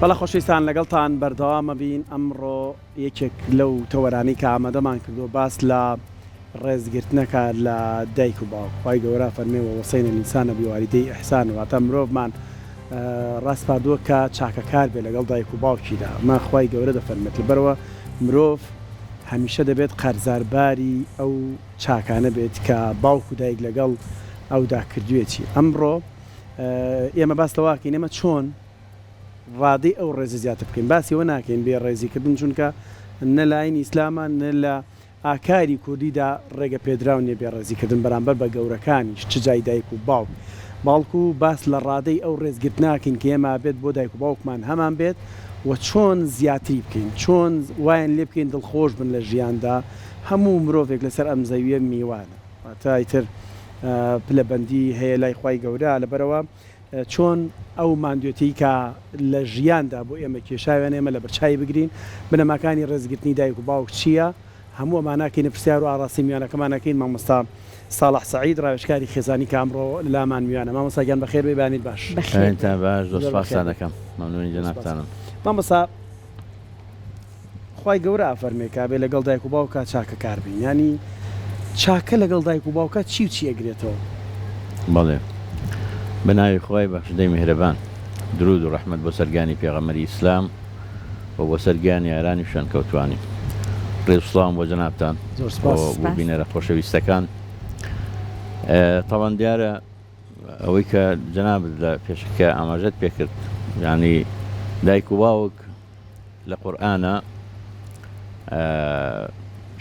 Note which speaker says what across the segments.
Speaker 1: بەڵە خۆشەویستان لەگەڵتان بەردەوامە بین. ئەمڕۆ یەکێک لەو تەوەرانی کە ئامادەمان کردو باس لە ڕێزگرتنەکە لە دایک و باوک. خی گەورە فەرمێوە وەسەینە ئینسانە بوالیدەی ئیحسان، واتە مرۆڤمان ڕاستپادووە کە چاکەکار بێ لەگەڵ دایک و باوکیدا. ما خی گەورە دەفەرمێت لەبەرەوە مرۆڤ هەمیشە دەبێت قەرزارباری ئەو چاکانە بێت کە باوک و دایک لەگەڵ ئەودا کردوێتی. ئەمڕۆ ئێمە باس لەواکەین ئێمە چۆن ڕادەی ئەو ڕێزە زیاتر بکەین. باسیەوە ناکەین بێ ڕێزیکردن، چونکە نە لاین ئیسلامە نە لە ئاکاری کوردیدا ڕێگە پێدراون نیە بێ ڕێزیکردن بەرامبەر بە گەورەکانیش چ جای دایک و باوک. باڵکو باس لە ڕادەی ئەو ڕێزگرت ناکەین کە ئێمە بێت بۆ دایک و باوکمان هەمان بێت و چۆن زیاتری بکەین، چۆن وایەن لێ بکەین دڵخۆش بن لە ژیاندا. هەموو مرۆڤێک لەسەر ئەم زەویە میوانە، واتە ئیتر پلەبەندی هەیە لای خی گەورە. لەبەرەوە چۆن ئەو ماندوێتی کە لە ژیاندا بۆ ئێمە کێشاوێن ئێمە لە بەرچای بگرین. بنەماکانی ڕێزگرتنی دایک و باوک چییە؟ هەموو ئەمانەکەین پرسیار و ئاڕاستی میوانەکەمانەکەین. مامۆستا ساڵح سەعید ڕاوێژکاری خێزانی کامڕۆ لامان میوانە. مامۆستاگیان بەخێر بێبانیت باش.
Speaker 2: بەخێرتان باش، دۆستپاسان دەکەم. مەمنونی جەنابتانم.
Speaker 1: مامۆستا خی گەورە ئافەرمێکا بێ لەگەڵ دایک و باوکە چاکە کار بین، ینی چاکە لەگەڵ دایک و باوکە چی و چی ئەگرێتەوە؟
Speaker 2: بەڵێ بەناوی خۆی بەخشدەی میهرەبان، درود و ڕەحمەت بۆ سەرگانی پێغەمبەری ئیسلام و بۆ سەرگانی یارانی شوێن کەوتوانی. ڕێزسڵام بۆ جەنابتان بۆ بینەرە خۆشەویستەکان. تەواو دیارە ئەوەی کە جەنابت لە پێشەکە ئاماژەت پێکرد، یعنی دایک و باوک لە قورئانە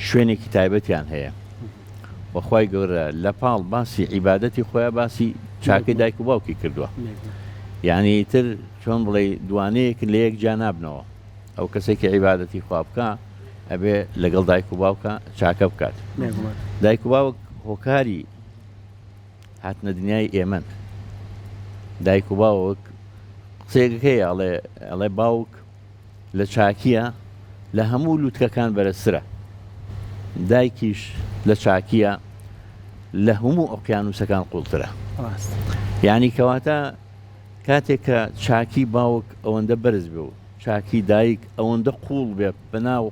Speaker 2: شوێنێکی تایبەتیان هەیە. وەخوای گەورە لە پاڵ باسی عیبادەتی خۆیان باسی چاکەی دایک و باوکی کردووە. یعنی تر چۆن بڵێ دوانەیەک لە یەک جا نابنەوە. ئەو کەسێکی عیبادەتی خوا بکە ئەبێ لەگەڵ دایک و باوکە چاکە بکات. دایک و باوک هۆکاری هاتنە دنیای ئێمەن. دایک و باوک قسەیەکەکەیە ئەڵێ باوک لە چاکیە لە هەموو لووتکەکان بەرزترە، دایکیش لە چاکیە لە هەموو ئۆقیانوسەکان قوڵترە. یعنی کەواتە کاتێک کە چاکی باوک ئەوەندە بەرز بێ و چاکی دایک ئەوەندە قوڵ بێ بەناو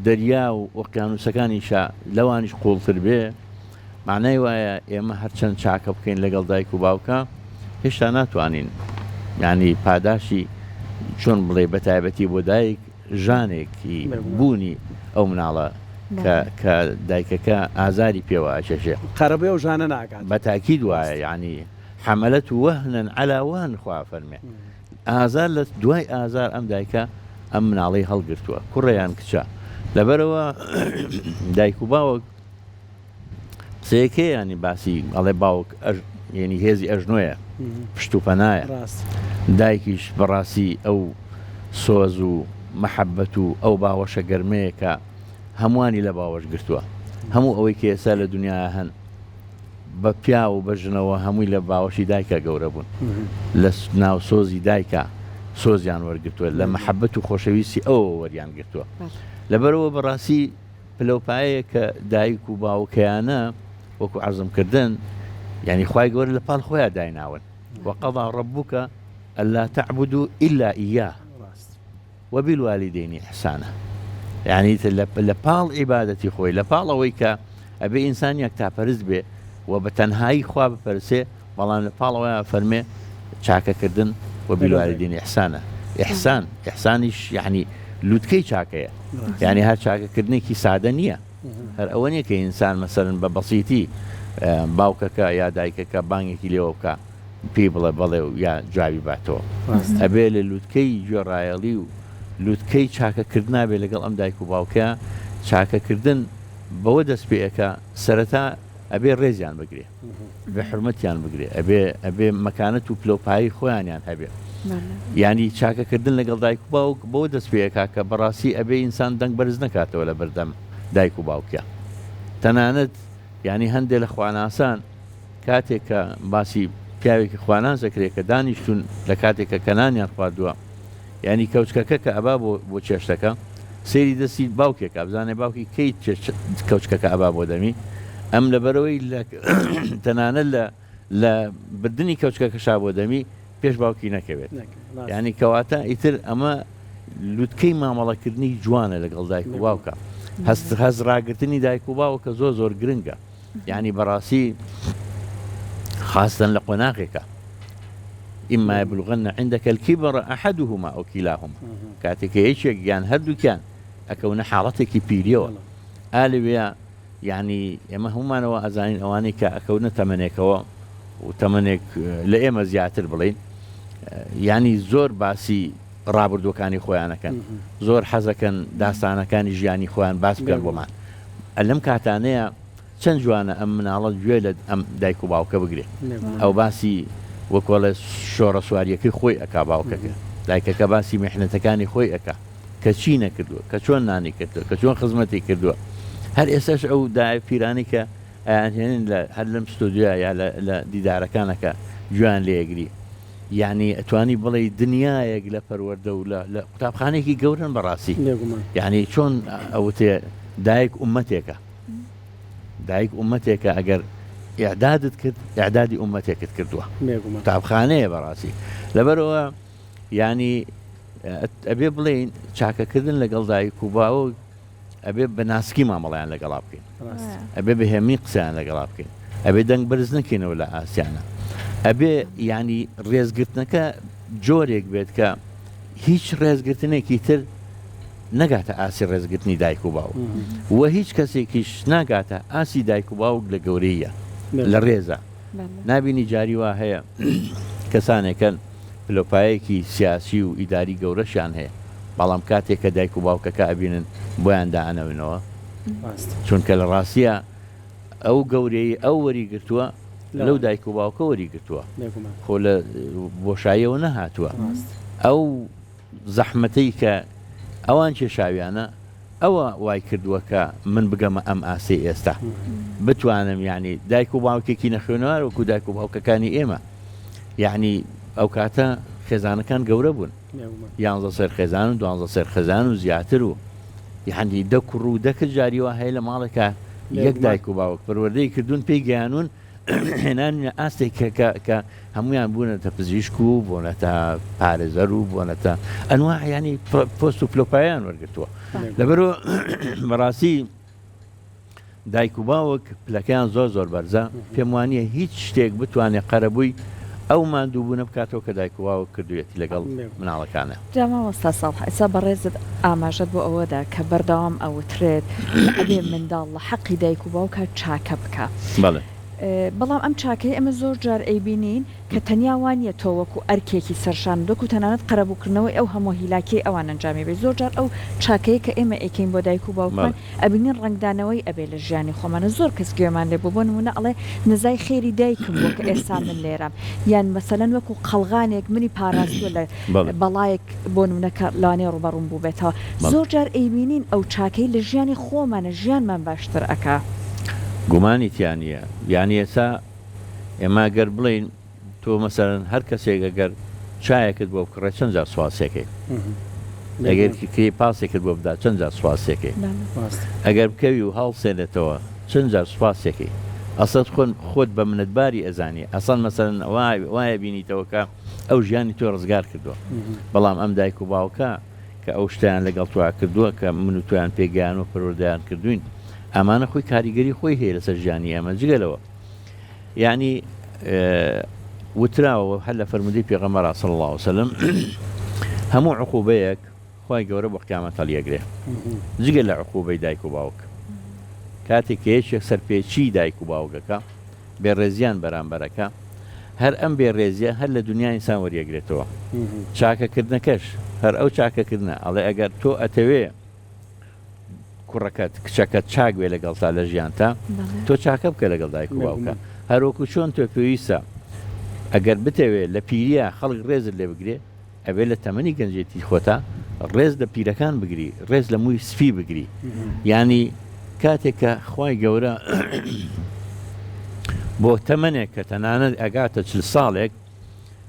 Speaker 2: دەریا و ئۆقیانوسەکانیشە لەوانیش قوڵتر بێ، معنای وایە ئێمە هەرچەند چاکە بکەین لەگەڵ دایک و باوکە هێشتا ناتوانین یعنی پاداشی چۆن بڵێ بەتایبەتی بۆ دایک ژانێکی بوونی ئەو مناڵە کە دایکەکە ئازاری پێوە ئەچێشێ
Speaker 1: قەرەبێ و ژانە ناکات.
Speaker 2: بە تاکید وایە، یعنی حەمەلەت وەهنن عەلا وەهن خوا فەرمێ، ئازار لە دوای ئازار ئەم دایکە ئەم مناڵەی هەڵگرتووە، کوڕەیان کچە. لەبەرەوە دایک و باوک قسەیەکەیە، ینی باسی ئەڵێ باوک ینی هێزی ئەژنۆیە، پشت و پەنایە. دایکیش بەڕاستی ئەو سۆز و مەحەبەت و ئەو باوەشە گەرمەیە کە هەمووانی لە باوەش گرتووە. هەموو ئەوەی کە ئێستا لە دنیا هەن بە پیا و بەژنەوە هەمووی لە باوەشی دایکە گەورە بوون، لە ناو سۆزی دایکە سۆزیان وەرگرتووە، لە مەحەبەت و خۆشەویستی ئەوە وەریان گرتووە. لەبەرەوە بەڕاستی پلەپایەیە کە دایک و باوکەیانە وەکو عەزمکردن، یعنی خوای گەورە لە پاڵ خۆیان دایناون. وقضى ربك ألا تعبدوا إلا إياه وبالوالدين إحسانا. يعني لپاڵ عیبادەتی خۆی، لە پاڵەوەی کە ئەبێ ئینسانیەک تاپەرست بێ و بە تەنهایی خوا بپەرسێ، بەڵام لە پاڵەوەیان فەرمێ چاکەکردن وبالوالدين إحسانا. ئیحسانیش یعنی لووتکەی چاکەیە، یعنی هەر چاکەکردنێکی سادە نییە. هەر ئەوە نیە کە ئینسان مەسەرن بە بەسیتی باوکەکە یا دایکەکە بانگێکی لێوە بکە پێی بڵێ بەڵێ و یا جوابی باتەوە. ئەبێ لە لووتکەی گوێڕایەڵی و لووتکەی چاکەکردنا بێ لەگەڵ ئەم دایک و باوکە. چاکەکردن بەوە دەست پێەکە سەرەتا ئەبێ ڕێزیان بگرێ، بێ حرمەتیان بگرێ، ئەبێ مەکانەت و پلۆپایی خۆیانیان هەبێ. یعنی چاکەکردن لەگەڵ دایک و باوک بەوە دەست پێەکە کە بەڕاستی ئەبێ ئینسان دەنگ بەرز نەکاتەوە لە بەردەم دایک و باوکە. تەنانەت یعنی هەندێک لە خواناسان کاتێک کە باسی پیاوێکی خواناس دەکرێت کە دانیشتون لە کاتێکە کەنانیان خواردووە، یعنی کەوچکەکە کە ئەبا بۆ چێشتەکە سێری دەستی باوکێکە بزانێ باوکی کەی کەوچکەکە ئەبا بۆ دەمی. ئەم لەبەرەوەی تەنانەت لە بردننی کەوچکەکەشا بۆ دەمی پێش باوکی نەکەوێت یعنی کەواتە ئیتر ئەمە لوتکەی مامەڵەکردنی جوانە لەگەڵ دایک و باوکە هەز ڕاگرتنی دایک و باوکە زۆر گرنگە یعنی بەڕاستی خاستن لە قۆناغێکە ئیما یبلغن عندك الكبر أحدهما أو كلاهما کاتێک یەکێک یان هەردووکیان ئەکەونە حاڵەتێکی پیریەوە ئالوێ یعنی ئێمە هەمومانەوە ئەزانین ئەوانەی کە ئەکەونە تەمەنێکەوە و تەمەنێک لە ئێمە زیاتر بڵین ینی زۆر باسی ڕابردوەکانی خۆیانەکەن زۆر حەزەکەن داستانەکانی ژیانی خۆیان باس بکەن بۆمان لەم کاتانەیە چەند جوانە ئەم مناڵە گوێ لە ئەم دایک و باوکە بگرێ ئەو باسی وەکۆڵە شۆڕە سواریەکەی خۆی ئەکا باوکەکە دایکەکە باسی میحنەتەکانی خۆی ئەکا کە چی نەکردووە کە چۆن نانی کردووە کە چۆن خزمەتی کردووە هەر ئێستاش ئەو دای پیرانی کە ئەیانهێنن هەر لەم ستۆدیۆ یا لە دیدارەکانەکە گویان لێگری یعنی ئەتوانی بڵێ دنیایەک لە پەروەردە و لە قوتابخانێکی گەورن بەڕاستی یعنی چۆن ئەوتێ دایک ئومەتێکە دایک ئومەتێکە ئەگەر ئیعدادت کرد ئیعدادی ئومەتێکت کردووە قوتابخانەیە بەڕاستی لەبەرەوە ینی ئەبێ بڵێن چاکەکردن لەگەڵ دایک و باوک ئەبێ بە ناسکی مامەڵیان لەگەڵا بکەین ئەبێ بەهێمی قسەیان لەگەڵا بکەین ئەبێ دەنگ بەرز نکەینەوە لە ئاسیانە ئەبێ ینی ڕێزگرتنەکە جۆرێک بێت کە هیچ ڕێزگرتنێکی تر نەگاتە ئاسی ڕێزگرتنی دایک و باوک وە هیچ کەسێکیش ناگاتە ئاسی دایک و باوک لە گەورەیە لە ڕێزە نبینی جاری وا هەیە کەسانێکن پلۆپایەکی سیاسی و ئیداری گەورەشان هەیە بەڵام کاتێک کە دایک و باوکەکە ئەبینن بۆیان داهەنەوێنەوە چونکە لە ڕاستیە ئەو گەورەی ئەو وەریگرتووە لەو دایک و باوکە وەریگرتووە خۆ لە بۆشاییەوە نەهاتووە ئەو زەحمەتەی کە ئەوان کێشاویانە ئەوە وای کردووە کە من بگەمە ئەم ئاسی ئێستا بتوانم یعنی دایک و باوکێکی نەخوێنەوە وەکو دایک و باوکەکانی ئێمە یعنی ئەو کاتە خێزانەکان گەورە بوون 11 سەر خێزان و 12 سەر خێزان و زیاتر و یعنی دە کوڕ و دەکرد جاریوە هەیە لە ماڵێکە یەک دایک و باوک پەروەردەی کردوون پێی گەیانون هێنان ئاستێک کە هەمویان بوونەتە پزیشک و بۆنەتە پارێزەر و بۆنەتە ئەنواع ینی پۆست و پلۆپایان وەرگرتووە لەبەرەوە بەڕاستی دایک و باوک پلەکەیان زۆر بەرزە پێم وانییە هیچ شتێک بتوانێت قەرەبووی ئەو مادووبوونە بکاتەوە کە دایک و باوک کردوێتی لەگەڵ مناڵەکانە
Speaker 3: جاماوەستا ساڵ ئێستا بەڕێزت ئاماژەت بۆ ئەوەدا کە بەردەوام ئەوترێت ئەبێ منداڵ لە حەقی دایک و باوکە چاکە بکە
Speaker 2: بەڵێ
Speaker 3: بەڵام ئەم چاکەی ئەمە زۆر جار ئەیبینین کە تەنیا وانە تۆ وەکو ئەرکێکی سەرشان دۆک و تەنانەت قەرەبووکردنەوەی ئەو هەموو هیلاکی ئەوان ئەنجامی بێت زۆر جار ئەو چاکەیە کە ئێمە ئەیکەین بۆ دایک و باوکمان ئەبینین ڕنگدانەوەی ئەبێ لە ژیانی خۆمانە زۆر کەس گوێمان لێ بۆ نمونە ئەڵێ نزای خێری دایکم بۆ کە ئێستا من لێرەم یان مەسەلەن وەکو قەڵغانێک منی پاراستووە لە بەڵایەک بۆ نمونەکە لەوانەیە ڕوبەڕوون بوو بێتەوە زۆر جار ئەیبینین ئەو چاکەی لە ژیانی خۆمانە ژیانمان باشتر ئەکا
Speaker 2: گومانی تیانە یانی ئێستا ئێمە گەر بڵین تۆ مەسەرەن هەر کەسێک ئەگەر چایەکت بۆ بکڕێت چەند جار سواسێکەی ئەگەر کێ پاسێکت بۆ بدا چەند جار سواسێکەی ئەگەر بکەوی و هەڵسێنێتەوە چەند جار سواسێکی ئەسەد خۆت بە منەتباری ئەزانی ئەسان مەسەرەن وایە بینیتەوە کە ئەو ژیانی تۆ ڕزگار کردووە بەڵام ئەم دایک و باوکە کە ئەو شتیان لەگەڵ تۆ کردووە کە من و تۆیان پێگەیان و پەروەردەیان کردوین ئەمانە خۆی کاریگەری خۆی هەیە لەسەر ژیانی ئەمە جگەلەوە یعنی وتراوە هەر لە فەرمودەی پێغەمبەر صلی الله علیه وسلم هەموو عقوبەیەک خی گەورە بە قیامەت هەڵیەگرێ جگە لە عقوبەی دایک و باوک کاتێک کە یەکێک سەرپێچی دایک و باوکەکە بێڕێزیان بەرامبەرەکە هەر ئەم بێڕێزیە هەر لە دنیای ئینسان وەریەگرێتەوە چاکەکردنەکەش هەر ئەو چاکەکردنە ئەڵێ ئەگەر تۆ ئەتەوێ کوڕەکەت کچەکەت چاک وێ لەگەڵتا لە ژیانتا تۆ چاکە بکە لەگەڵ دایک و باوکە هەروەکو چۆن تۆ پێویستە ئەگەر بتەوێت لە پیریە خەڵک ڕێزت لێ بگرێ ئەبێ لە تەمەنی گەنجێتی خۆتا ڕێز لە پیرەکان بگری ڕێز لە مووی سپی بگری ینی کاتێک کە خی گەورە بۆ تەمەنێک کە تەنانەت ئەگاتە 40 ساڵێک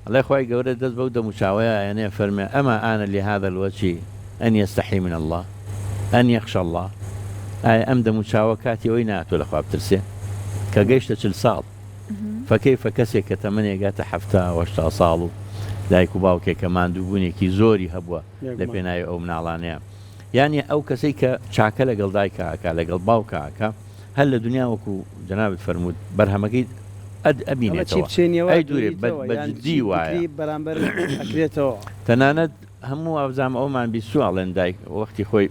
Speaker 2: ئەڵێ خی گەورە دەست بەو دەموچاوەیە ئەێنێ فەرمێ ئەمە ئانە لهذا الوجه أن يستحي من الله أن يخشى الله ئەم دەموچاوە کاتی ئەوی ناتۆ لە خوا بترسێ کە گەیشتە 40 ساڵ فكيف کەسێک کە تەمەنێ گاتە 70 و 80 ساڵ و دایک و باوکێک کە ماندووبوونێکی زۆری هەبووە لە پێناوی ئەو مناڵانەیە یعنی ئەو کەسەی کە چاکە لەگەڵ دایکەکە لەگەڵ باوکەکە هەر لە دنیا وەکو جەنابەت فەرموود بەرهەمەکەی ئەبینێتەوە ئەی دوورێ بەجددی وایە
Speaker 1: بەرامبەر ئەکرێتەوە
Speaker 2: تەنانەت هەموو ئەوزام ئەومان بیسوواڵێن دایک وەختی خۆی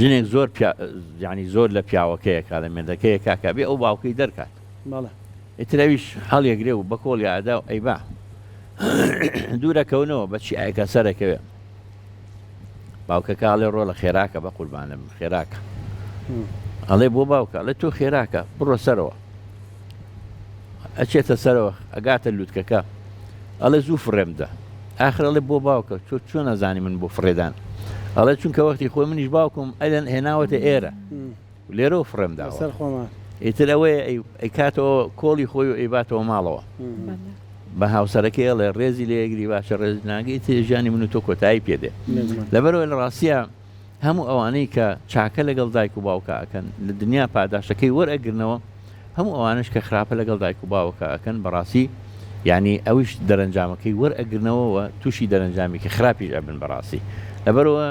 Speaker 2: ژنێک زۆر یعنی زۆر لە پیاوەکەیەکا لە مێردەکەیە کاکە بێ ئەو باوکەی دەرکات ئیتراویش هەڵیەگرێ و بەکۆڵی ئادا و ئەی با دوورەکەونەوە بەچی ئایکە سەرەکەوێ باوکەکە ئەڵێ ڕۆ لە خێراکە بە قوربانم خێراکە ئەڵێ بۆ باوکە لە تۆ خێراکە بڕۆ سەرەوە ئەچێتە سەرەوە ئەگاتە لووتکەکە ئەڵێ زوو فڕێمدە ئاخر ئەڵێ بۆ باوکە تۆ چۆن نەزانی من بۆ فڕێدان ئەڵێ چونکە وەختی خۆی منیش باوکم ئەلەن هێناوەتە ئێرە لێرەوە فڕێمداوە ئیتر ئەوەیە ئەیکاتەوە کۆڵی خۆی و ئەیباتەوە ماڵەوە بە هاوسەرەکەی ئەڵێ ڕێزی لێگری باشە ڕێز ناگەی تێژیانی من و تۆ کۆتایی پێدێ لەبەرەوە لە ڕاستیە هەموو ئەوانەی کە چاکە لەگەڵ دایک و باوکە ئەکەن لە دنیا پاداشەکەی وەرئەگرنەوە هەموو ئەوانش کە خراپە لەگەڵ دایک و باوکە ئەکەن بەڕاستی یعنی ئەویش دەرەنجامەکەی وەرئەگرنەوە تووشی دەرەنجامێکی خراپیش ئەبن بەڕاستی لەبەرەوە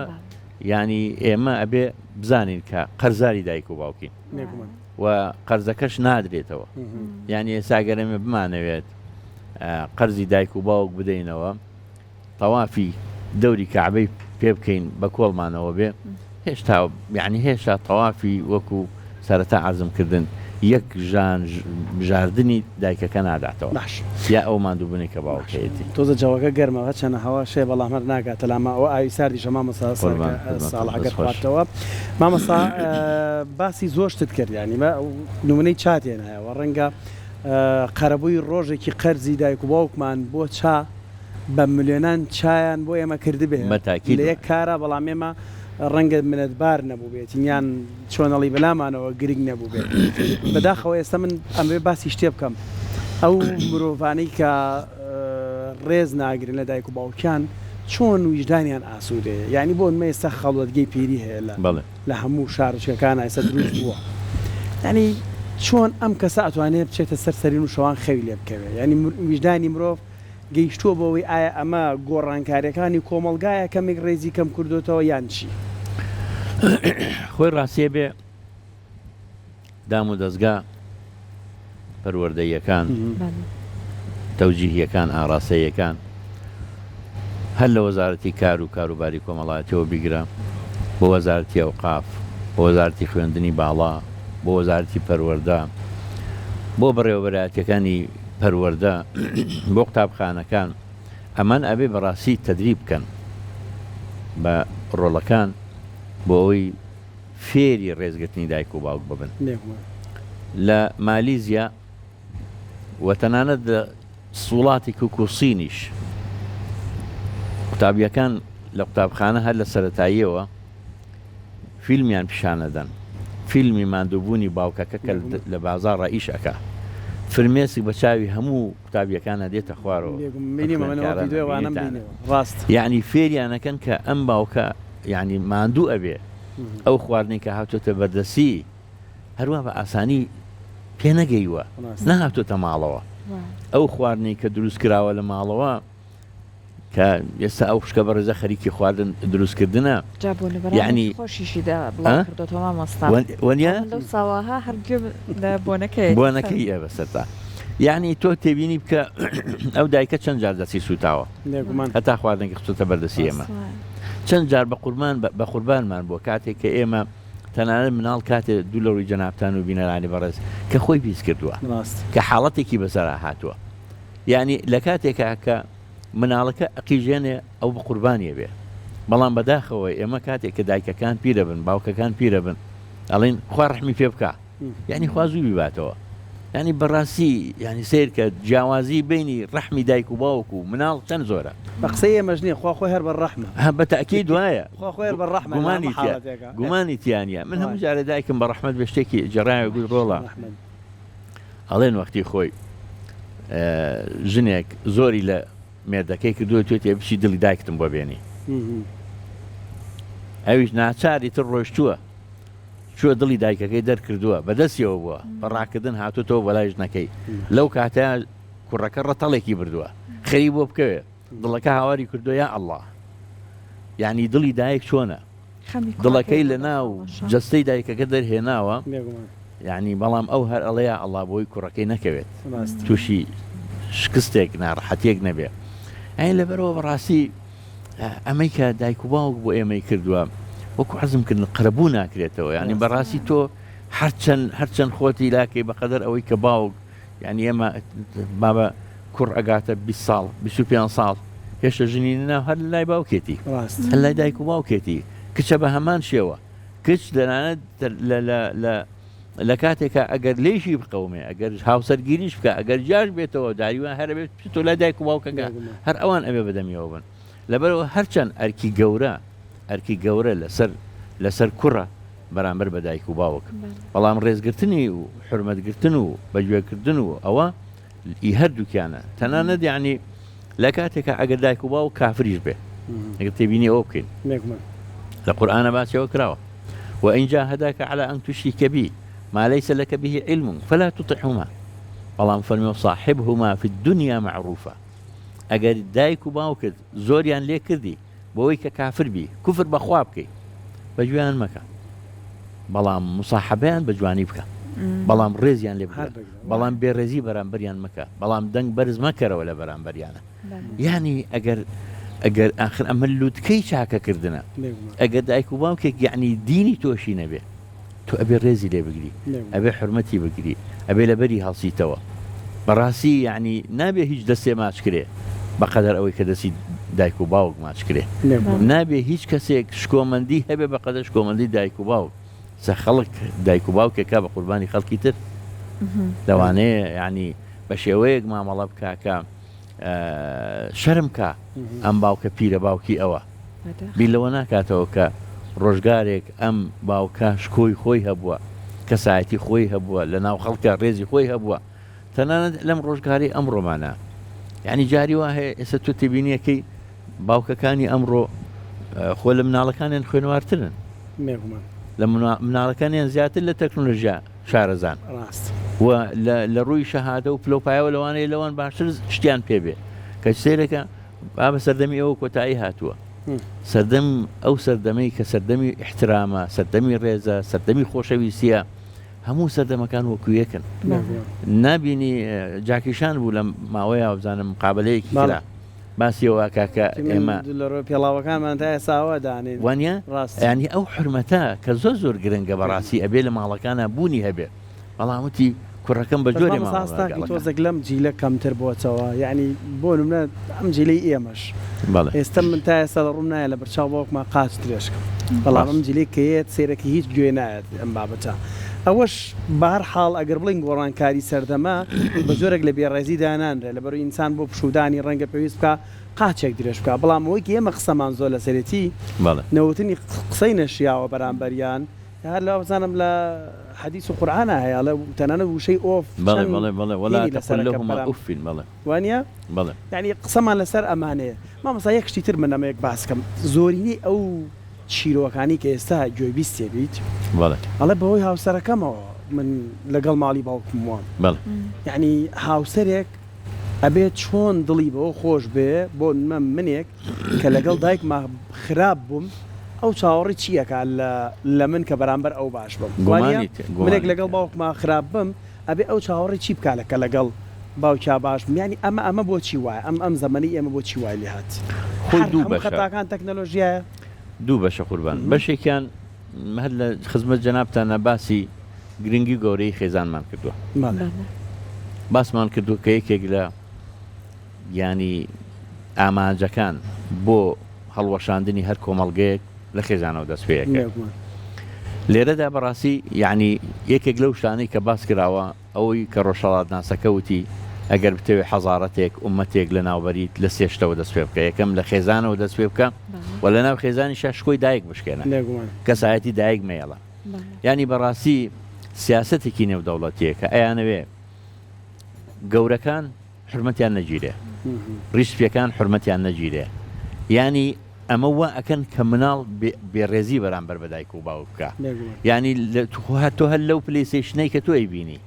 Speaker 2: ینی ئێمە ئەبێ بزانین کە قەرزاری دایک و باوکین و قەرزەکەش نادرێتەوە یعنی ئێساگەرەمە بمانەوێت قەرزی دایک و باوک بدەینەوە تەوافی دەوری کەعبەی پێ بکەین بە کۆڵمانەوە بێ هێشتا یعنی هێشتا تەوافی وەکو سەرەتا عەزمکردن یەک ژاردنی دایکەکە ناداتەوە یا ئەو ماندووبوونی کە باوکەیەتی
Speaker 1: تۆزە جەوەکە گەرمەوە چەنە هەوا شێ بەڵام هەر ناگاتە لامە ئەوە ئاوی ساردیشە مامەسا ساڵحەکەت خواتەوە مامەسا باسی زۆر شتت کرد ینی نمونەی چاتێن هەیەوە ڕەنگە قەرەبووی ڕۆژێکی قەرزی دایک و باوکمان بۆ چا بە ملیۆنان چایان بۆ ئێمە کردبێ لە یەک کارە بەڵام ئێمە ڕەنگە منەتبار نەبوو بێت یان چۆنەڵی بەلامانەوە گرنگ نەبوو بێت بەداخەوە ئێستا من ئەمێ باسی شتێ بکەم ئەو مرۆڤانەی کە ڕێز ناگرن لە دایک و باوکیان چۆن ویژدانیان ئاسوودەیە یعنی بۆ نمە ئێستا خەڵوەتگەی پیری هەیە لە هەموو شارچەکان ئێستا دروست بووە ینی چۆن ئەم کەسە ئەتوانێت بچێتە سەرسەرین و شەوان خەوی لێ بکەوێت ینی ویژدانی مرۆڤ گەیشتووە بەوەی ئایا ئەمە گۆڕانکاریەکانی کۆمەلگایە کەمێک ڕێزی کەم کردوتەوە یان چی
Speaker 2: خۆی ڕاستیە بێ دام و دەستگا پەروەردەییەکان تەوجیهیەکان ئاڕاستەییەکان هەر لە وەزارەتی کار و کاروباری کۆمەڵایەتیەوە بیگرە بۆ وەزارەتی ئەوقاف بۆ وەزارەتی خوێندنی باڵا بۆ وەزارەتی پەروەردە بۆ بەڕێوەبەرایەتیەکانی پەروەردە بۆ قوتابخانەکان ئەمان ئەبێ بەڕاستی تەدریب بکەن بە ڕۆڵەکان بۆ ئەوەی فێری ڕێزگرتنی دایک و باوک ببن لە مالیزیا و تەنانەت لە وڵاتی کوکوسینیش قوتابیەکان لە قوتابخانە هەر لە سەرەتاییەوە فیلمیان پیشانەدەن فیلمی ماندووبوونی باوکەکە کە لە بازار ڕائیش ئەکا فرمێسی بە چاوی هەموو قوتابیەکانە دێتە خوارەوە یعنی فێریانەکەن کە ئەم باوکە یعنی ماندوو ئەبێ ئەو خواردنی کە هاتوۆتە بەردەسی هەروە بە ئاسانی پێ نەگەیوە نەهاتوۆتە ماڵەوە ئەو خواردنی کە دروست کراوە لە ماڵەوە کە ئێستا ئەو شکە بەڕێزە خەریکی خواردن دروستکردنە
Speaker 3: یعنی خۆشیشیدا بڵاوکردۆتەوە مەستا ساواها هەرگوێ
Speaker 2: بۆنەکەی ئێ بەسەرتا یعنی تۆ تێبینی بکە ئەو دایکە چەند جار دەسی سوتاوە هەتا خواردنێکی خستۆتە بەردەسی ئێمە چەند جار بە قوربانمان بۆ کاتێک کە ئێمە تەنانەت مناڵ کاتێ دوو لە ڕووی جەنابتان و بینەرانی بەڕێز کە خۆی پیس کردووە کە حاڵەتێکی بەسەرا هاتووە یعنی لە کاتێکا کە مناڵەکە ئەقیژێنێ ئەو بە قوربانیە بێ بەڵام بەداخەوە ئێمە کاتێک کە دایکەکان پیرە بن باوکەکان پیرە بن ئەڵێن خوا ڕەحمی پێ بکە یعنی خوا زوو بیباتەوە یعنی بەڕاستی یعنی سیر کە جیاوازی بینی ڕەحمی دایک و باوک و مناڵ چەند زۆرە
Speaker 1: بە قسەی ئێمەش نییە خوا خۆی هەر بەڕەحمە
Speaker 2: بەتەئکید وایە
Speaker 1: گومانی
Speaker 2: تیانە من هەموو جارە دایکم بە ڕەحمەت بە شتێکی جێڕایە گوی ڕۆڵە ئەڵێن وەختی خۆی ژنێک زۆری لە مێردەکەی کردووە توێتی بچی دڵی دایکتم بۆ بێنی ئەویش ناچاری تر ڕۆیشتووە چوە دڵی دایکەکەی دەرکردووە بەدەستیەوە بووە بەڕاکردن هاتوتەوە بەلای ژنەکەی لەو کاتەیە کوڕەکە ڕەتەڵێکی بردووە خەری بۆ بکەوێ دڵەکە هاواری کردو یا ئەڵڵا یعنی دڵی دایک چۆنە دڵەکەی لە ناو جەستەی دایکەکە دەرهێناوە یعنی بەڵام ئەو هەر ئەڵەیە ئەڵڵا بۆی کوڕەکەی نەکەوێت تووشی شکستێک ناڕەحەتێک نەبێ ئەین لەبەرەوە بەڕاستی ئەمەی کە دایک و باوک بۆ ئێمەی کردووە وەکو حەزمکردن قرەبوو ناکرێتەوە ینی بەڕاستی تۆ هەرچەند خۆتی لاکەی بەقەدەر ئەوەی کە باوک یعنی ئێمە بابە کوڕ ئەگاتە 20 ساڵ 25 ساڵ هێشتا ژنی ناو هەر لای باوکێتی هەر لای دایک و باوکێتی کچە بە هەمان شێوە کچ دەنانێت لە کاتێکە ئەگەر لێژی بقەومێ ئەگەر هاوسەرگیریش بکە ئەگەر جاش بێتەوە داریوان هەر بێت تۆ لای دایک و باوکەکە هەر ئەوان ئەبێ بەدەمیەوە بن لەبەرەوە هەرچەند ئەرکی گەورە لەسەر کوڕە بەرامبەر بە دایک و باوک بەڵام ڕێزگرتنی و حرمەتگرتن و بەگوێکردن و ئەوە ئی هەردووکیانە تەنانەت یعنی لە کاتێکە ئەگەر دایک و باوک کافریش بێ ئەگەر تێبینی ئەوە بکەین لە قورئانە باسیەوە کراوە وإن جاهداك على أن تشرك بي ما ليس لك به علم فلا تطعهما بەڵام فەرمێ صاحبهما في الدنيا معروفة ئەگەر دایک و باوکت زۆریان لێ کردی بۆەوەی کە کافر بی کوفر بەخوا بکەی بەگوێیان مەکە بەڵام مساحبەیان بە جوانی بکە بەڵام ڕێزیان لێ بکە بەڵام بێڕێزی بەرامبەریان مەکە بەڵام دەنگ بەرز مەکەرەوە لە بەرامبەریانە یعنی ئەگەر آخر ئەمە لووتکەی چاکەکردنە ئەگەر دایک و باوکێک یعنی دینی تۆشی نەبێ تۆ ئەبێ ڕێزی لێ بگری ئەبێ حرمەتی بگری ئەبێ لەبەری هەڵسیتەوە بەڕاستی یعنی نابێ هیچ دەستێ ماچکرێ بەقەدەر ئەوەی کە دەستی دایک و باوک ماچکرێ نابێ هیچ کەسێک شکۆمەندی هەبێ بەقەدەر شکۆمەندی دایک و باوک سە خەڵک دایک و باوکێکا بە قوربانی خەڵکی تر لەوانەیە یعنی بە شێوەیەک مامەڵە بکاکە شەرم کا ئەم باوکە پیرە باوکی ئەوە بیلەوە ناکاتەوە کە ڕۆژگارێک ئەم باوکە شکۆی خۆی هەبووە کەسایەتی خۆی هەبووە لە ناو خەڵکە ڕێزی خۆی هەبووە تەنانەت لەم ڕۆژگاری ئەمڕۆمانە یعنی جاری وا هەیە ئێستا تۆ تێبینیەکەی باوکەکانی ئەمڕۆ خۆ لە مناڵەکانیان خوێنوارترن لە مناڵەکانیان زیاتر لە تەکنۆلۆژیا شارەزان و لە ڕووی شەهادە و پلۆپایەوە لەوانەیە لەوان باشتر شتیان پێبێ کە سێرەکە با بە سەردەمی ئەوە کۆتایی هاتووە سەردەم ئەو سەردەمەی کە سەردەمی احترامە سەردەمی ڕێزە سەردەمی خۆشەویستیە هەموو سەردەمەکان وەکویەکن نبینی جاکیشان بوو لە ماوەیە بزانم مقابلەیەکی کرا باسیەوە کاکە ئێمە
Speaker 1: لە پێڵاوەکانمان تا ئێساوە دانێن
Speaker 2: وانە ینی ئەو حرمەتە کە زۆر گرنگە بەڕاستی ئەبێ لە ماڵەکانە بوونی هەبێ بەڵاموتی کوڕەکەم بە جۆری
Speaker 1: تۆزێک لەم جیلە کەمتر بۆچەوە یعنی بۆ نمونە ئەم جیلەی ئێمەش ئێستا من تا ئێستا لە ڕوون نایە لە بەرچاو بۆکمان قاچ درێژکەم بەڵام ئەم جیلەی کەیەت سێرەکی هیچ گوێ نایەت ئەم بابەتە ئەوەش بەهەر حاڵ ئەگەر بڵین گۆڕانکاری سەردەما بە زۆرێک لە بێڕێزی دانانرێ لەبەرەوەی ئینسان بۆ پشودانی ڕەنگە پێویست بکە قاچێک درێژ بکە بەڵام ئەوەی ئێمە قسەمان زۆر لە سەرەتی نەوتنی قسەی نەشیاوە بەرامبەریان هەر لە بزانم لە حدیث و قورئانە هەیە لە تەنانە وشەی ئۆف
Speaker 2: ولا تقل لهما أف
Speaker 1: وانە یعنی قسەمان لەسەر ئەمانەیە مامەستا یەک شتی تر من ئەمەیەک باس بکەم زۆرینەی ئەو چیرۆکانی کە ئێستا گوێبیست تێبیت ئەڵێ بەهۆی هاوسەرەکەمەوە من لەگەڵ ماڵی باوکم وان یعنی هاوسەرێک ئەبێت چۆن دڵی بەوە خۆش بێ بۆ منێک کە لەگەڵ دایک خراپ بووم ئەو چاوەڕی چیەکە لە من کە بەرامبەر ئەو باش بم منێک لەگەڵ باوکما خراپ بم ئەبێ ئەو چاوەڕی چی بکالەکە لەگەڵ باوکیا باش ینی ئەمە بۆچی وایە ئەم زەمەنی ئێمە بۆچی وای لێ هات
Speaker 2: خۆی دوو بەشە
Speaker 1: خەتاکان تەکنۆلۆژیایە
Speaker 2: دوو بەشە قوربان بەشێکیان هەر لە خزمەت جەنابتانە باسی گرنگی گەورەی خێزانمان کردووە باسمان کردو کە یەکێک لە ینی ئامانجەکان بۆ هەڵوەشاندنی هەر کۆمەڵگەیەک لە خێزانەوە دەست پێەکە لێرەدا بەڕاستی یعنی یەکێک لەو شتانەی کە باس کراوە ئەوەی کە ڕۆژهەڵات ناسەکەوتی ئەگەر بتەوێ حەزارەتێک ئومەتێک لە ناوبەریت لە سێشتەوە دەست پێ بکە یەکەم لە خێزانەوە دەست پێ بکە و لە ناو خێزانی شاشکۆی دایک بشکێنە کەسایەتی دایک مێڵە ینی بەڕاستی سیاسەتێکی نێودەوڵەتیە کە ئەیانەوێ گەورەکان حرمەتیان نەگیرێ ڕیشپیەکان حرمەتیان نەگیرێ ینی ئەمە وا ئەکەن کە مناڵ بێڕێزی بەرامبەر بە دایک و باوک بکە ینی تۆ هەر لەو پلەیستێشنەی کە تۆی بینی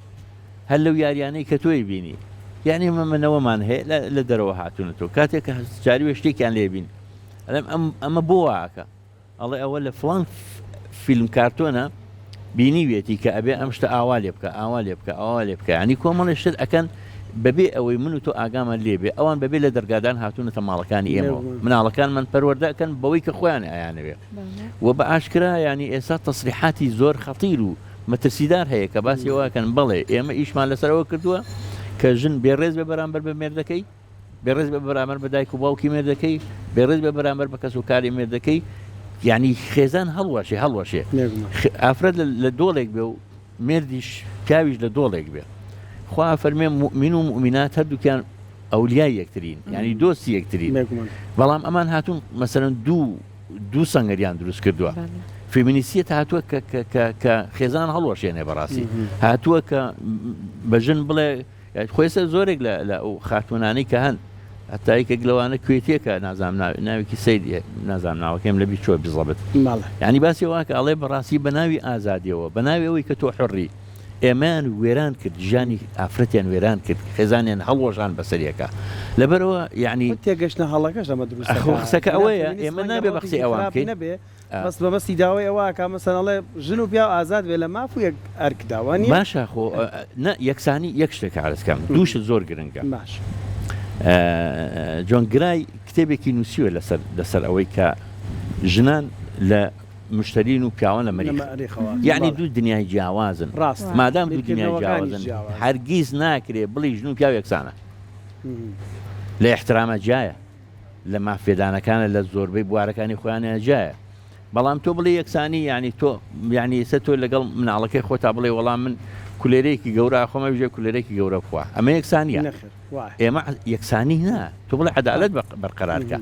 Speaker 2: هەر لەو یاریانەی کە تۆی بینی یعنی منەوەمان هەیە لە دەرەوە هاتوونەتەوە کاتێک کە جاری شتێکیان لێبین ئەمە بۆ واکە ئەڵێ ئەوە لە فڵان فیلم کارتۆنە بینیوێتی کە ئەبێ ئەم شتە ئاوا لێ بکە ئاوا لێ بکە ئاوا لێ بکە ینی کۆمەڵی شت ئەکەن بەبێ ئەوەی من و تۆ ئاگامان لێبێ ئەوان بەبێ لە دەرگادان هاتوونەتە ماڵەکانی ئێمەوە مناڵەکانمان پەروەردەکەن بەوەی کە خۆیان ئایانەوێ و بە ئاشکرا ینی ئێستا تەسریحاتی زۆر خەتیر و مەترسیدار هەیە کە باسی واکەن بڵێ ئێمە ئیشمان لەسەرەوە کردووە کە ژن بێڕێز بە بەرامبەر بە مێردەکەی بێڕێز بە بەرامبەر بە دایک و باوکی مێردەکەی بێڕێز بە بەرامبەر بە کەس و کاری مێردەکەی یعنی خێزان هەڵوەشێ ئافرەت لە دۆڵێک بێ و مێردیش پیاویش لە دۆڵێک بێ خوا فەرمێ مومین و مومینات هەردووکیان ئەولیای یەکترین ینی دۆستی یەکترین بەڵام ئەمان هاتوون مەسەرەن دوو سەنگەریان دروست کردووە فێمینیسیەت هاتووە کە خێزان هەڵوەشێنێ بەڕاستی هاتووە کە بەژن بڵێ خۆیسە زۆرێک لە ئەو خاتونانەی کە هەن هەتایکە گلەوانە کوێتێکە نازام ناوێکی سید نازام ناوەکەم لەبی چۆ بزڵبێت ینی باسی واکە ئەڵێ بەڕاستی بە ناوی ئازادیەوە بە ناوی ئەوەی کە تۆ حڕی ئێمان وێران کرد ژانی ئافرەتیان وێران کرد خێزانیان هەڵوەژان بەسەریەکە لەبەرەوە یعنی
Speaker 1: تێگەشتە هەڵەکەش ئەمە دروست
Speaker 2: قسەکە ئەوەیە ئێمە نابێ بە قسەی ئەوان بکەین
Speaker 1: نەبێ بەس بەبەستی داوای ئەوە کە مەسەڵێ ژن و پیا ئازاد بێ لە ماف و یەک ئەرکداوانی
Speaker 2: باشە خۆ یەکسانی یەک شتێک عرضکەم دووشت زۆر گرنگە
Speaker 1: باش
Speaker 2: جۆن گرای کتێبێکی نووسیوە لەسەر ئەوەی کە ژنان لە مشترین و پیاوە لە مەریخ یعنی دوو دنیای جیاوازن مادام دوو دنیای جیاوازن هەرگیز ناکرێ بڵی ژن و پیاو یەکسانە لە احترامە جایە لە مافێدانەکانە لە زۆربەی بوارەکانی خۆیانە جایە بەڵام تۆ بڵێ یەکسانی ینی تۆ ینی سە تۆ لەگەڵ مناڵەکەی خۆتا بڵێ وەڵام من کولێرەیەکی گەورە خۆمە بژێ کولێرەێکی گەورە بخوا ئەمە یەکسانیە ئێمە یەکسانی نا تۆ بڵێ عەدالەت بەرقەرارکە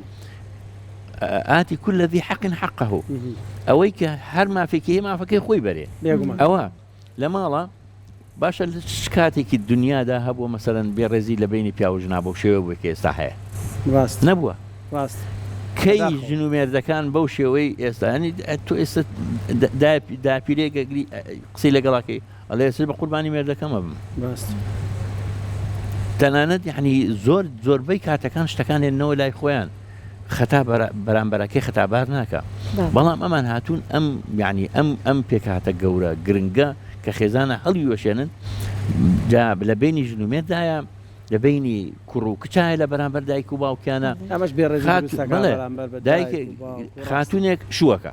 Speaker 2: ئاتی كل ذي حق حقه ئەوەی کە هەر مافێکی هەیە مافەکەی خۆی بەرێ ئەوە لە ماڵە باشە کاتێکی دنیادا هەبووە مەسەرەن بێڕێزی لە بینی پیا و ژنا بۆ شێوە بووە کە ئێستا هەیە نەبووە کەی ژن و مێردەکان بەو شێوەی ئێستانی تۆ ئێستا داپیرێکگەگری قسەی لەگەڵاکەی ئەڵێ ئێستا بە قوربانی مێردەکەمە بم تەنانەت یعنی زۆربەی کاتەکان شتەکانێنەوە لای خۆیان خەتا بەرامبەرەکەی خەتابار ناکە بەڵام ئەمان هاتوون ئەم پێکاتە گەورە گرنگە کە خێزانە هەڵی وەشێنن جا لە بینی ژن و مێردایە لە بینی کوڕ و کچایە لە بەرامبەر دایک و باوکیانە خاتونێک شووەکە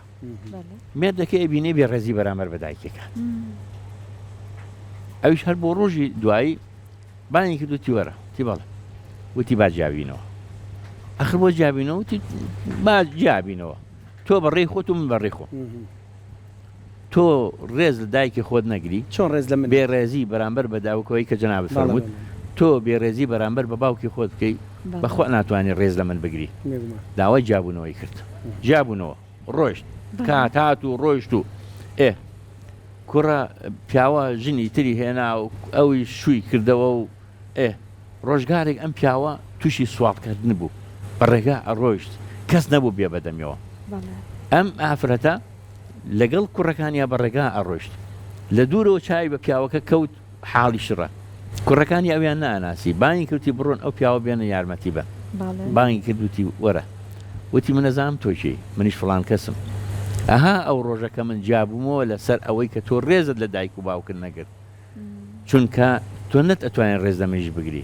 Speaker 2: مێردەکەی بینێ بێڕێزی بەرامبەر بە دایکەکە ئەویش هەر بۆ ڕۆژی دوایی بانی کردوتی وەرە تی بەڵێ وتی با جیاوینەوە ئەخر بۆ جیابینەوە وتی با جیابینەوە تۆ بەڕێی خۆت و من بەڕێی خۆم تۆ ڕێز لە دایکی خۆت نەگری
Speaker 1: چۆن ڕێز لە من
Speaker 2: بێڕێزی بەرامبەر بە داوکەوەی کە جەنابەت فەرمووت تۆ بێڕێزی بەرامبەر بە باوکی خۆت بکەی بەخوا ناتوانێت ڕێز لە من بگری داوای جیابوونەوەی کرد جیابوونەوە ڕۆیشت کات هات و ڕۆیشت و کوڕە پیاوە ژنی تری هێنا و ئەوی شووی کردەوە و ڕۆژگارێک ئەم پیاوە تووشی سوڵکردن بوو بەڕێگا ئەڕۆیشت کەس نەبوو بێ بەدەمیەوە ئەم ئافرەتە لەگەڵ کوڕەکانیا بەڕێگا ئەڕۆیشت لە دوورەوە چای بە پیاوەکە کەوت حاڵی شڕە کوڕەکانی ئەویان ناناسی بانی کردی بڕۆن ئەو پیاوە بێنە یارمەتی بە بانی کردوتی وەرە وتی منەزانم تۆشی منیش فڵان کەسم ئەها ئەو ڕۆژەکە من جابوومەوە لەسەر ئەوەی کە تۆ ڕێزت لە دایک و باوکرد نەگرت چونکە تۆ نەت ئەتوانین ڕێز دەمەژ بگری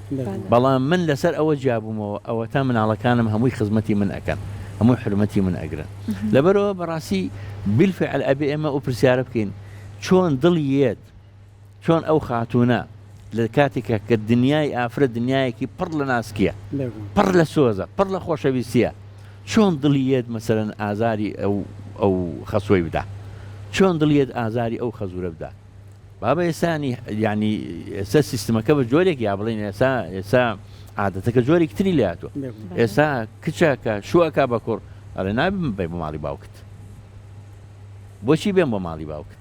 Speaker 2: بەڵام من لەسەر ئەوە جابوومەوە ئەوە تا مناڵەکانم هەمووی خزمەتی من ئەەکەن هەمووی حرمەتی من ئەگرن لەبەرەوە بەڕاستی بالفعل ئەبێ ئێمە ئەو پرسیارە بکەین چۆن دڵیێت چۆن ئەو خاتونە لە کاتێکە کە دنیای ئافرەت دنیایەکی پڕ لە ناسکیە پڕ لە سۆزە پڕ لە خۆشەویستیە چۆن دڵیێت مەسەرەن ئازاری ئەو خەسۆی بدا چۆن دڵیێت ئازاری ئەو خەزورە بدا بابە ئێسانی ینی ئێستا سیستمەکە بە جۆرێک یا بڵین ئێستا عادەتەکە جۆرێک تری لاتوە ئێستا کچەکە شووەکە بە کوڕ ئەڵێ نابم بێ بۆ ماڵی باوکت بۆچی بێن بۆ ماڵی باوکت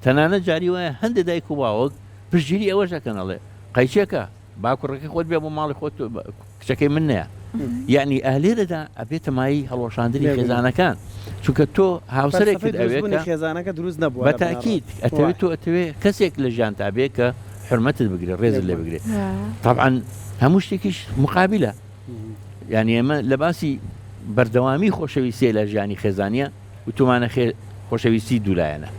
Speaker 2: تەنانەت جاری وایە هەندێک دایک و باوک پشتگیری ئەوەش دەکەن ئەڵێ قەیچێکە با کوڕەکەی خۆت بێ بۆ ماڵی خۆت کچەکەی من نەیە یعنی ئەلێرەدا ئەبێتە مایی هەڵۆشاندنی خێزانەکان چونکە تۆ هاوسەرێکت ئەوێ
Speaker 1: خێزانەکە دروست نەبووە
Speaker 2: بە تاکید ئەتەوێت تۆ ئەتەوێ کەسێک لە ژیان تابێ کە حرمتت بگرێ ڕێزت لێ بگرێ طبعا هەموو شتێکیش مقابلە یعنی ئێمە لە باسی بەردەوامی خۆشەویستیە لە ژیانی خێزانیە وتومانە خۆشەویستی دوولایەنە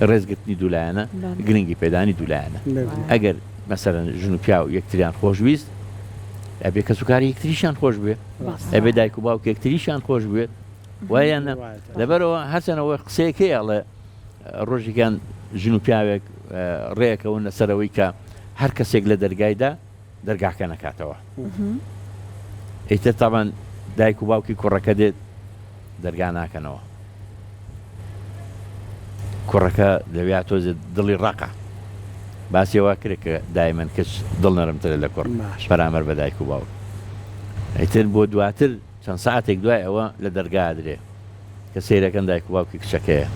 Speaker 2: ڕێزگرتنی دوولایەنە گرنگی پێدانی دوولایەنە ئەگەر مەسەرەن ژن و پیا و یەکتریان خۆشویست ئەبێ کەسوکاری یەکتریشان خۆش بێ ئەبێ دایک و باوک یەکتریشان خۆش بێت وایەنە لەبەرەوە هەسەنەوە قسەیەکەی ئەڵێ ڕۆژێکیان ژن و پیاوێک ڕێەکەون لەسەرەوەی کە هەر کەسێک لە دەرگایدا دەرگاکە نەکاتەوە ئیتر تاوان دایک و باوکی کوڕەکە دێت دەرگا ناکەنەوە کوڕەکە دەوێت تۆزێت دڵی ڕقە باسیەوە کرێت کە دایمەن کەس دڵ نەرمترە لە کوڕ بەرامبەر بە دایک و باوک ئیتر بۆ دواتر چەند ساعتێک دوای ئەوە لە دەرگا درێ کە سیرەکەن دایک و باوکی کچەکەیە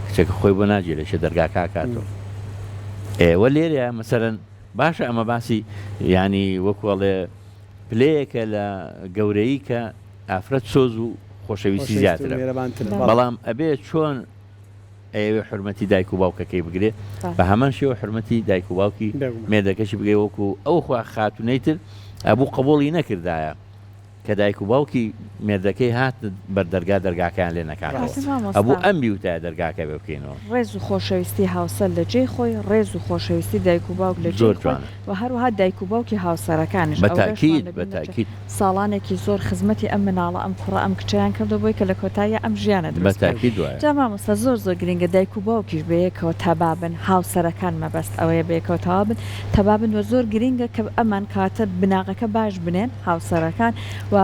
Speaker 2: کچەکە خۆی بۆ ناگیرێت لە دەرگاکە کاتەوە ئێوە لێرە مەسەرەن باشە ئەمە باسی ینی وەکوڵێ پلەیەکە لە گەورەی کە ئافرەت سۆز و خۆشەویستی زیاترە بەڵام ئەبێ چۆن ئەوێ حرمەتی دایک و باوکەکەی بگرێت بە هەمان شێوە حرمەتی دایک و باوکی مێردەکەشی بگەی وەکو ئەو خوا خاتونەیتر ئەبوو قبوڵی نەکردایە کە دایک و باوکی مێردەکەی هات بەردەرگا دەرگاکەیان لێ نەکاتەوە ئەبوو ئەم بیوتایە دەرگاکە بێ بکەینەوە
Speaker 3: ڕێز و خۆشەویستی هاوسەر لە جێی خۆی ڕێز و خۆشەویستی دایک و باوک لە جۆر جوانە و هەروەها دایک و باوکی هاوسەرەکانش
Speaker 2: بەتاکید
Speaker 3: ساڵانێکی زۆر خزمەتی ئەم مناڵە ئەم کوڕە ئەم کچیان کردو بۆی کە لە کۆتاییە ئەم ژیانە جا مامۆستا زۆر گرنگە دایک و باوکیش بەیەکەوە تەبابن هاوسەرەکان مەبەست ئەوەیە بەیەکەوە تەوا بن تەبابن و زۆر گرنگە کە ئەمان کاتە بناغەکە باش بنێن هاوسەرەکان و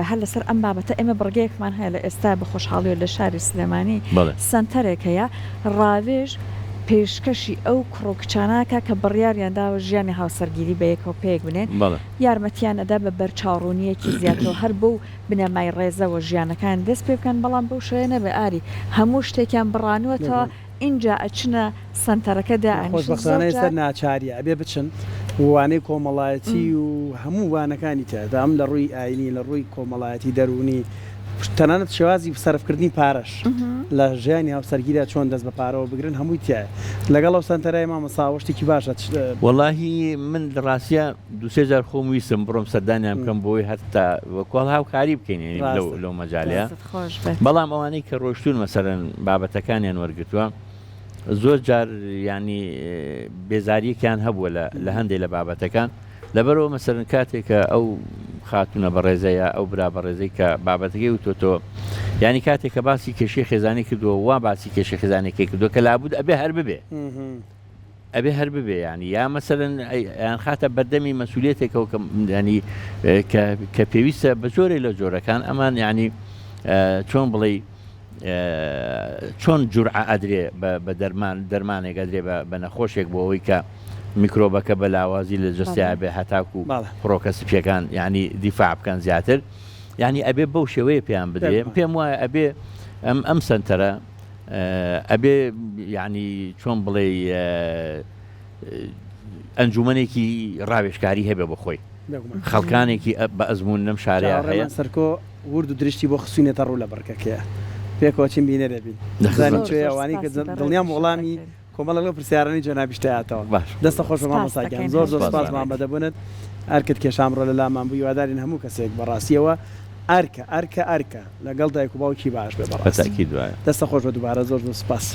Speaker 3: هەر لەسەر ئەم بابەتە ئێمە بڕگەیەکمان هەیە لە ئێستا بە خۆشحاڵی و لە شاری سلێمانی سنتەرێک هەیە ڕاوێژ پێشکەشی ئەو کڕۆکچاناکە کە بڕیاریانداوە ژیانی هاوسەرگیری بەیەکەوە پێک بنێن یارمەتیان ئەدا بە بەرچاوڕوونیەکی زیاتەوە هەر بەو بنەمای ڕێزەوە ژیانەکان دەست پێ بکەن بەڵام بەو شوێنە نەبێ ئاری هەموو شتێکیان بڕانوەتەوە اینجا ئەچنە سنتەرەکەدا
Speaker 1: خۆشبەختانەی سەر ناچاریە ئەبێ بچن وانەی کۆمەڵایەتی و هەموو وانەکانی تێدا ئەم لە ڕووی ئاینی لە ڕووی کۆمەڵایەتی دەرونی تەنانەت شێوازی سەرفکردنی پارەش لە ژیانی هاوسەرگیرا چۆن دەست بە پارەوە بگرن هەمووی تایە لەگەڵ ئەو سنتەرای مامەساوەشتێکی باشە
Speaker 2: وەڵاهی من لە ڕاستیە دوسێ جار خۆم ویستم بڕۆم سەردانیان بکەم بۆی هەتا وەکوڵ هاوکاری بکەین لەو مەجالەیە بەڵام ئەوانەی کە ڕۆشتون مەسەرەن بابەتەکانیان وەرگتووە زۆر جار ینی بێزاریەکیان هەبووە لە هەندێک لە بابەتەکان لەبەرەوە مەسەرن کاتێکە ئەو خاتونە بەڕێزەیە ئەو برا بەڕێزەی کە بابەتەکەی وتۆ ینی کاتێک کە باسی کێشەی خێزانی کردووە وا باسی کێشە خێزانێکی کردووە کە لابوود ئەبێ هەر ببێ ئەبێ هەر ببێ ینی یا مەسەرن یان خاتە بەردەمی مەسئولیەتێکەوە ینی کە پێویستە بە جۆرێک لە جۆرەکان ئەمان ینی چۆن بڵێ چۆن جورعە ئەدرێ بە دەرمانێک ئەدرێ بە نەخۆشێک بۆ ئەوەی کە میکرۆبەکە بە لاوازی لە جستیا بێ هەتاکو فڕۆکە سپیەکان ینی دیفاع بکەن زیاتر ینی ئەبێ بەو شێوەیە پێیان بدرێ پێم وایە ئەبێ ئەم سنتەرە ئەبێ ینی چۆن بڵێ ئەنجومەنێکی ڕاوێژکاری هەبێ بە خۆی خەڵکانێکی بە ئەزمون لەم شارەیە هەیە
Speaker 1: سەرکۆ ورد و درشتی بۆ خسوونێتە ڕوو لە بەرکەکەیە پێکەوە چین بینەرە بین زانی ئەوانی کە دڵنیام وەڵامی کۆمەڵە لەو پرسیارانی جۆنابیشتایەتەوە دەستە خۆش بە مامۆستاگیان زۆر سپاسمان بەدەبوونت ئەرکت کێشامڕۆ لە لامان بووی وادارین هەموو کەسێک بەڕاستیەوە ئەرکە لەگەڵ دایک و باوکی باش بێ بەڕاستی
Speaker 2: دوایە
Speaker 1: دەستە خۆش بە دووبارە زۆر سپاس.